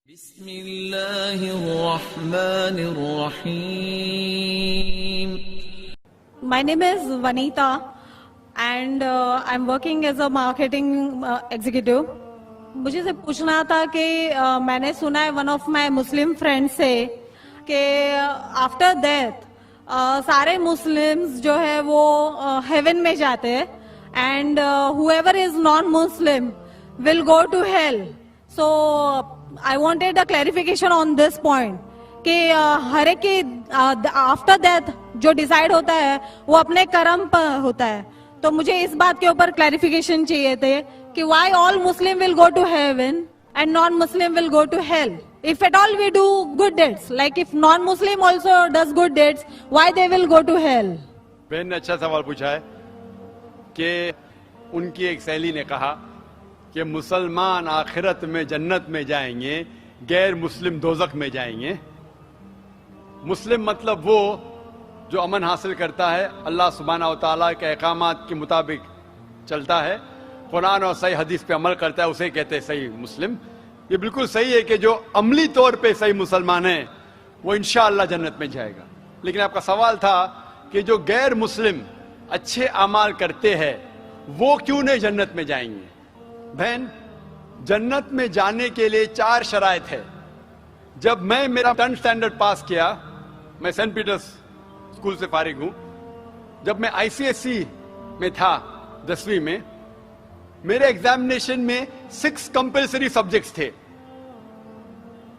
بسم اللہ الرحمن الرحیم. My name is Vanita and I'm working as a marketing executive. مجھے سے پوچھنا تھا کہ میں نے سنا ہے one of my Muslim friend سے کہ آفٹر ڈیتھ سارے مسلمز جو ہے وہ ہیون میں جاتے ہیں and whoever is non-Muslim will go to hell. So I wanted a clarification on this point کہ ہر ایک کی آفٹر ڈیتھ جو ڈیسائیڈ ہوتا ہے وہ اپنے کرم پر ہوتا ہے. تو مجھے اس بات کے اوپر کلیریفیکیشن چاہیے تھے کہ why all Muslim will go to heaven and non Muslim will go to hell. If at all we do good deeds, like if non-Muslim also does good deeds, why they will go to hell? بہن نے اچھا سوال پوچھا ہے کہ ان کی ایک سہیلی نے کہا کہ مسلمان آخرت میں جنت میں جائیں گے، غیر مسلم دوزخ میں جائیں گے. مسلم مطلب وہ جو امن حاصل کرتا ہے، اللہ سبحانہ و تعالیٰ کے احکامات کے مطابق چلتا ہے، قرآن اور صحیح حدیث پہ عمل کرتا ہے، اسے کہتے ہیں صحیح مسلم. یہ بالکل صحیح ہے کہ جو عملی طور پہ صحیح مسلمان ہے وہ انشاءاللہ جنت میں جائے گا. لیکن آپ کا سوال تھا کہ جو غیر مسلم اچھے اعمال کرتے ہیں وہ کیوں نہیں جنت میں جائیں گے؟ بہن، جنت میں جانے کے لیے 4 شرائط ہے. جب میں میرا 10 اسٹینڈرڈ پاس کیا، میں سینٹ پیٹرز اسکول سے فارغ ہوں، جب میں ICSE میں تھا 10ویں میں، میرے ایگزامینیشن میں 6 کمپلسری سبجیکٹس تھے: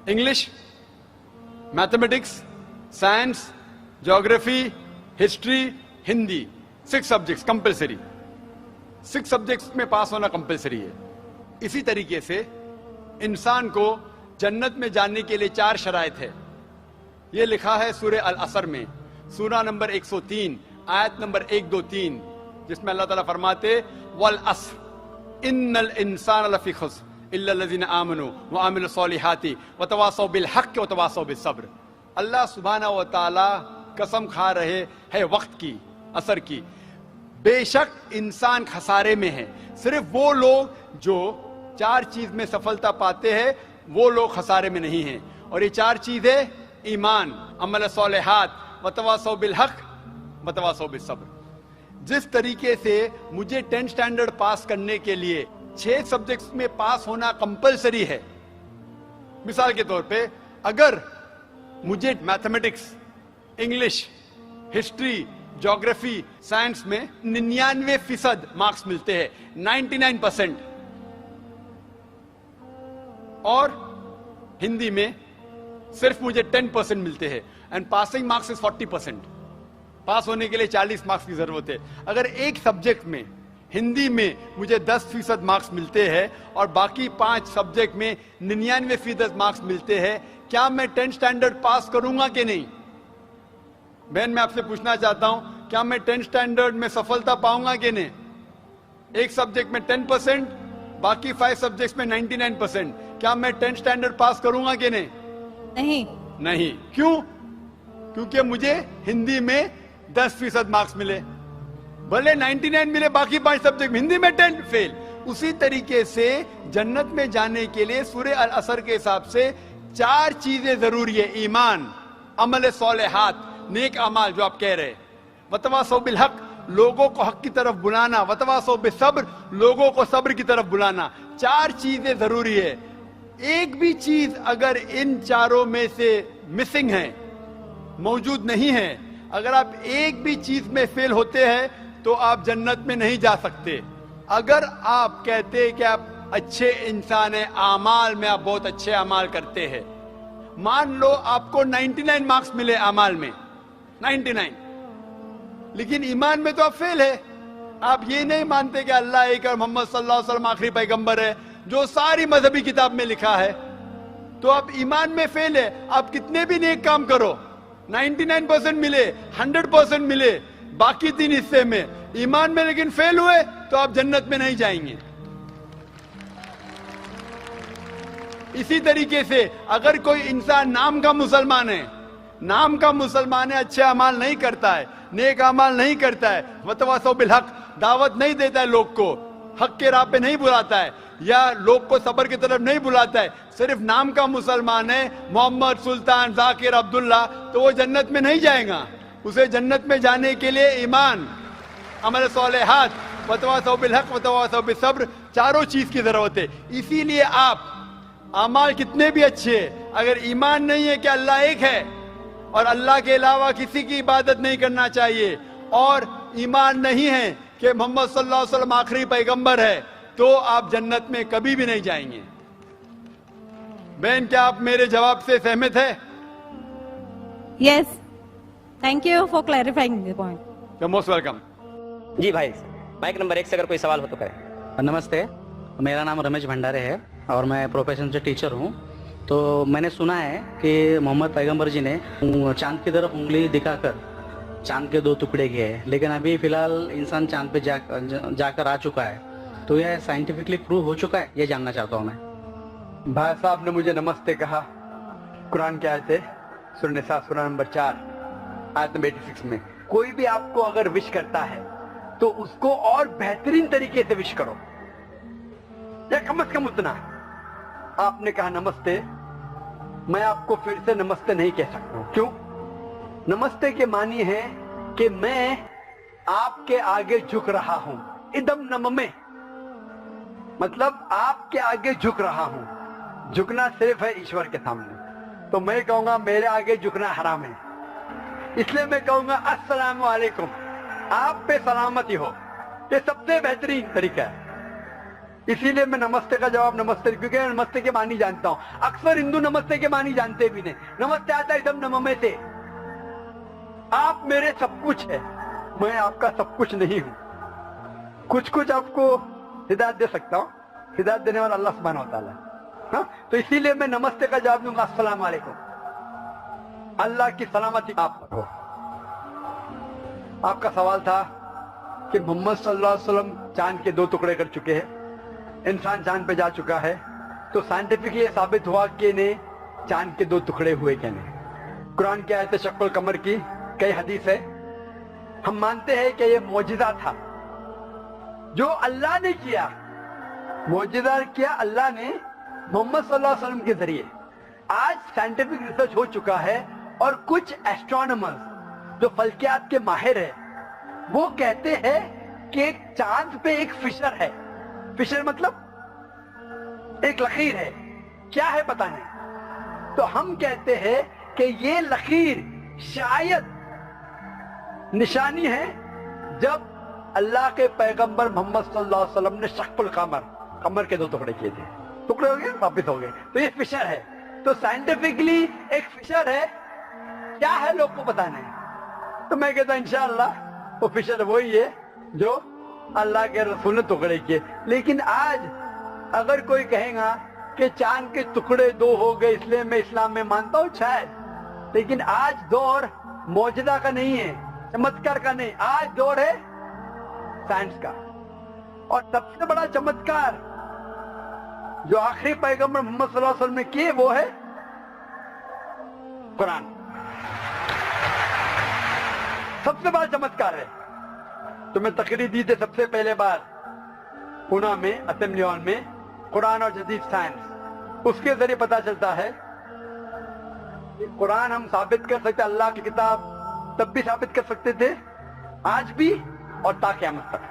English, mathematics, science, geography, history, Hindi. 6 subjects compulsory. 6 subjects میں پاس ہونا کمپلسری ہے. اسی طریقے سے انسان کو جنت میں جانے کے لیے 4 شرائط ہے. یہ لکھا ہے سورہ العصر میں، سورہ نمبر 103 آیت نمبر 1 2 3، جس میں اللہ تعالیٰ فرماتے والعصر ان الانسان لفی خسر الا الذین آمنوا وعملوا الصالحات وتواصوا بالحق وتواصوا بالصبر. اللہ سبحانہ و تعالیٰ قسم کھا رہے ہے وقت کی، عصر کی. بے شک انسان خسارے میں ہے. صرف وہ لوگ جو 4 چیز میں سفلتا پاتے ہیں وہ لوگ خسارے میں نہیں ہیں. اور یہ 4 چیزیں ایمان، عمل صالحات، وتواصوا بالحق، وتواصوا بالصبر. جس طریقے سے مجھے 10 اسٹینڈرڈ پاس کرنے کے لیے 6 سبجیکٹس میں پاس ہونا کمپلسری ہے. مثال کے طور پہ اگر مجھے mathematics, English, history, geography, science میں 99% مارکس ملتے ہیں، 99%، اور ہندی میں صرف مجھے 10% ملتے ہیں، اینڈ پاسنگ مارکس از 40%. پاس ہونے کے لیے 40 مارکس کی ضرورت ہے. اگر ایک سبجیکٹ میں، ہندی میں مجھے 10% مارکس ملتے ہیں اور باقی 5 سبجیکٹ میں 99% مارکس ملتے ہیں، کیا میں 10 اسٹینڈرڈ پاس کروں گا کہ نہیں؟ بہن، میں آپ سے پوچھنا چاہتا ہوں، کیا میں 10 اسٹینڈرڈ میں سفلتا پاؤں گا کہ نہیں؟ ایک سبجیکٹ میں 10%، باقی 5 سبجیکٹس میں 99%. کیا میں 10 اسٹینڈرڈ پاس کروں گا کہ نہیں؟ نہیں. کیوں؟ کیونکہ مجھے ہندی میں 10% مارکس ملے، بھلے 99 ملے باقی 5 سبجیکٹ میں، ہندی میں 10 فیل. اسی طریقے سے جنت میں جانے کے لیے سورہ العصر کے حساب سے 4 چیزیں ضروری ہے: ایمان، عمل صالحات، نیک اعمال جو آپ کہہ رہے، وتواصوا بالحق، لوگوں کو حق کی طرف بلانا، وتواصوا بالصبر، لوگوں کو صبر کی طرف بلانا. 4 چیزیں ضروری ہے. ایک بھی چیز اگر ان 4 میں سے مسنگ ہے، موجود نہیں ہے، اگر آپ ایک بھی چیز میں فیل ہوتے ہیں تو آپ جنت میں نہیں جا سکتے. اگر آپ کہتے کہ آپ اچھے انسان ہیں، اعمال میں آپ بہت اچھے اعمال کرتے ہیں، مان لو آپ کو 99 مارکس ملے اعمال میں، 99، لیکن ایمان میں تو آپ فیل ہے. آپ یہ نہیں مانتے کہ اللہ ایک اور محمد صلی اللہ علیہ وسلم آخری پیغمبر ہے جو ساری مذہبی کتاب میں لکھا ہے، تو آپ ایمان میں فیل ہے. آپ کتنے بھی نیک کام کرو، 99% ملے، 100% ملے باقی 3 حصے میں، ایمان میں لیکن فیل ہوئے تو آپ جنت میں نہیں جائیں گے. اسی طریقے سے اگر کوئی انسان نام کا مسلمان ہے، اچھے اعمال نہیں کرتا ہے، نیک اعمال نہیں کرتا ہے، وتواصوا بالحق، دعوت نہیں دیتا ہے لوگ کو، حق کے راہ پہ نہیں بلاتا ہے، یا لوگ کو صبر کی طرف نہیں بلاتا ہے, صرف نام کا مسلمان ہے, محمد, سلطان, ذاکر, عبداللہ, تو وہ جنت میں نہیں جائے گا. اسے جنت میں جانے کے لیے ایمان, عمل صالحات, وتواصوا بالحق وتواصوا بالصبر, چاروں چیز کی ضرورت ہے. اسی لیے آپ اعمال کتنے بھی اچھے ہیں, اگر ایمان نہیں ہے کہ اللہ ایک ہے اور اللہ کے علاوہ کسی کی عبادت نہیں کرنا چاہیے, اور ایمان نہیں ہے کہ محمد صلی اللہ علیہ وسلم آخری پیغمبر ہے, تو آپ جنت میں کبھی بھی نہیں جائیں گے. بہن, کیا آپ میرے جواب سے سہمت ہے؟ Yes. Thank you for clarifying the point. You're most welcome. جی بھائی, مائک نمبر 1 سے اگر کوئی سوال ہو تو کریں. نمستے, میرا نام رمیش بھنڈارے ہے اور میں پروفیشن سے ٹیچر ہوں. تو میں نے سنا ہے کہ محمد پیغمبر جی نے چاند کی طرف انگلی دکھا کر چاند کے 2 ٹکڑے کیے ہیں, لیکن ابھی فی الحال انسان چاند پہ جا کر آ چکا ہے, تو یہ سائنٹیفکلی پروو ہو چکا ہے, یہ جاننا چاہتا ہوں میں. بھائی صاحب نے مجھے نمستے کہا. قرآن کی آیت ہے سورہ نساء سورہ نمبر 4 آیت نمبر 86 میں, کوئی بھی آپ کو اگر وش کرتا ہے تو اس کو اور بہترین طریقے سے وش کرو, یا کم از کم اتنا. آپ نے کہا نمستے, میں آپ کو پھر سے نمستے نہیں کہہ سکتا ہوں. کیوں؟ نمستے کے معنی ہے کہ میں آپ کے آگے جھک رہا ہوں. ادم نممے مطلب آپ کے آگے جھک رہا ہوں. جھکنا صرف ہے ایشور کے سامنے. تو میں کہوں گا میرے آگے جھکنا حرام ہے, اس لیے میں کہوں گا السلام علیکم, آپ پہ سلامتی ہو. یہ سب سے بہترین طریقہ ہے. اسی لیے میں نمستے کا جواب نمستے, کیونکہ میں نمستے کے معنی جانتا ہوں. اکثر ہندو نمستے کے معنی جانتے بھی نہیں. نمستے آتا ہے ادم نممے سے, آپ میرے سب کچھ ہے, میں آپ کا سب کچھ نہیں ہوں. کچھ آپ کو ہدایت دے سکتا ہوں, ہدایت دینے والا اللہ سبحانہ و تعالیٰ. ہاں, تو اسی لیے میں نمستے کا جواب دوں گا السلام علیکم, اللہ کی سلامتی آپ پر ہو. آپ کا سوال تھا کہ محمد صلی اللہ علیہ وسلم چاند کے 2 ٹکڑے کر چکے ہیں, انسان چاند پہ جا چکا ہے, تو سائنٹیفکلی یہ ثابت ہوا کہ نہیں چاند کے 2 ٹکڑے ہوئے کہ نہیں. قرآن کی آیت شق القمر کی کئی حدیث ہے. ہم مانتے ہیں کہ یہ معجزہ تھا جو اللہ نے کیا. معجزہ کیا اللہ نے محمد صلی اللہ علیہ وسلم کے ذریعے. آج سائنٹیفک ریسرچ ہو چکا ہے, اور کچھ ایسٹرونامرز جو فلکیات کے ماہر ہیں وہ کہتے ہیں کہ چاند پہ ایک فشر ہے. فشر مطلب ایک لکیر ہے. کیا ہے پتہ نہیں. تو ہم کہتے ہیں کہ یہ لکیر شاید نشانی ہے جب اللہ کے پیغمبر محمد صلی اللہ علیہ وسلم نے شق القمر, قمر کے 2 ٹکڑے کیے تھے. ٹکڑے ہو گئے واپس ہو گئے, تو یہ فشر ہے. تو سائنٹیفکلی ایک فشر ہے, کیا ہے لوگ کو پتہ نہیں. تو میں کہتا ہوں انشاءاللہ وہ فشر وہی ہے جو اللہ کے رسول نے ٹکڑے کیے. لیکن آج اگر کوئی کہے گا کہ چاند کے ٹکڑے 2 ہو گئے اس لیے میں اسلام میں مانتا ہوں, شاید, لیکن آج دور معجزہ کا نہیں ہے, چمتکار کا نہیں. آج دور ہے سائنس کا, اور سب سے بڑا چمتکار جو آخری پیغمبر محمد صلی اللہ علیہ وسلم نے کیے وہ ہے قرآن. سب سے بڑا چمتکار ہے. تو میں تقریر دی تھی سب سے پہلے بار پونا میں, اسمبلی ہال میں, قرآن اور جدید سائنس. اس کے ذریعے پتا چلتا ہے کہ قرآن ہم ثابت کر سکتے, اللہ کی کتاب تب بھی ثابت کر سکتے تھے, آج بھی اور تا قیامت تک.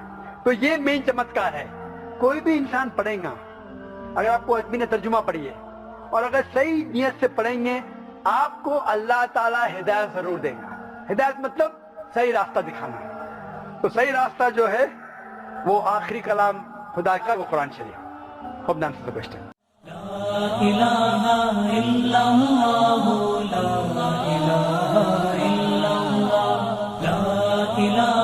تو یہ مین چمتکار ہے. کوئی بھی انسان پڑھے گا, اگر آپ کو ادبی نے ترجمہ پڑھی ہے اور اگر صحیح نیت سے پڑھیں گے, آپ کو اللہ تعالیٰ ہدایت ضرور دے گا. ہدایت مطلب صحیح راستہ دکھانا. تو صحیح راستہ جو ہے وہ آخری کلام خدا کا, وہ قرآن شریف. Hope that answers the question. لا إله إلا الله لا إله إلا الله لا إله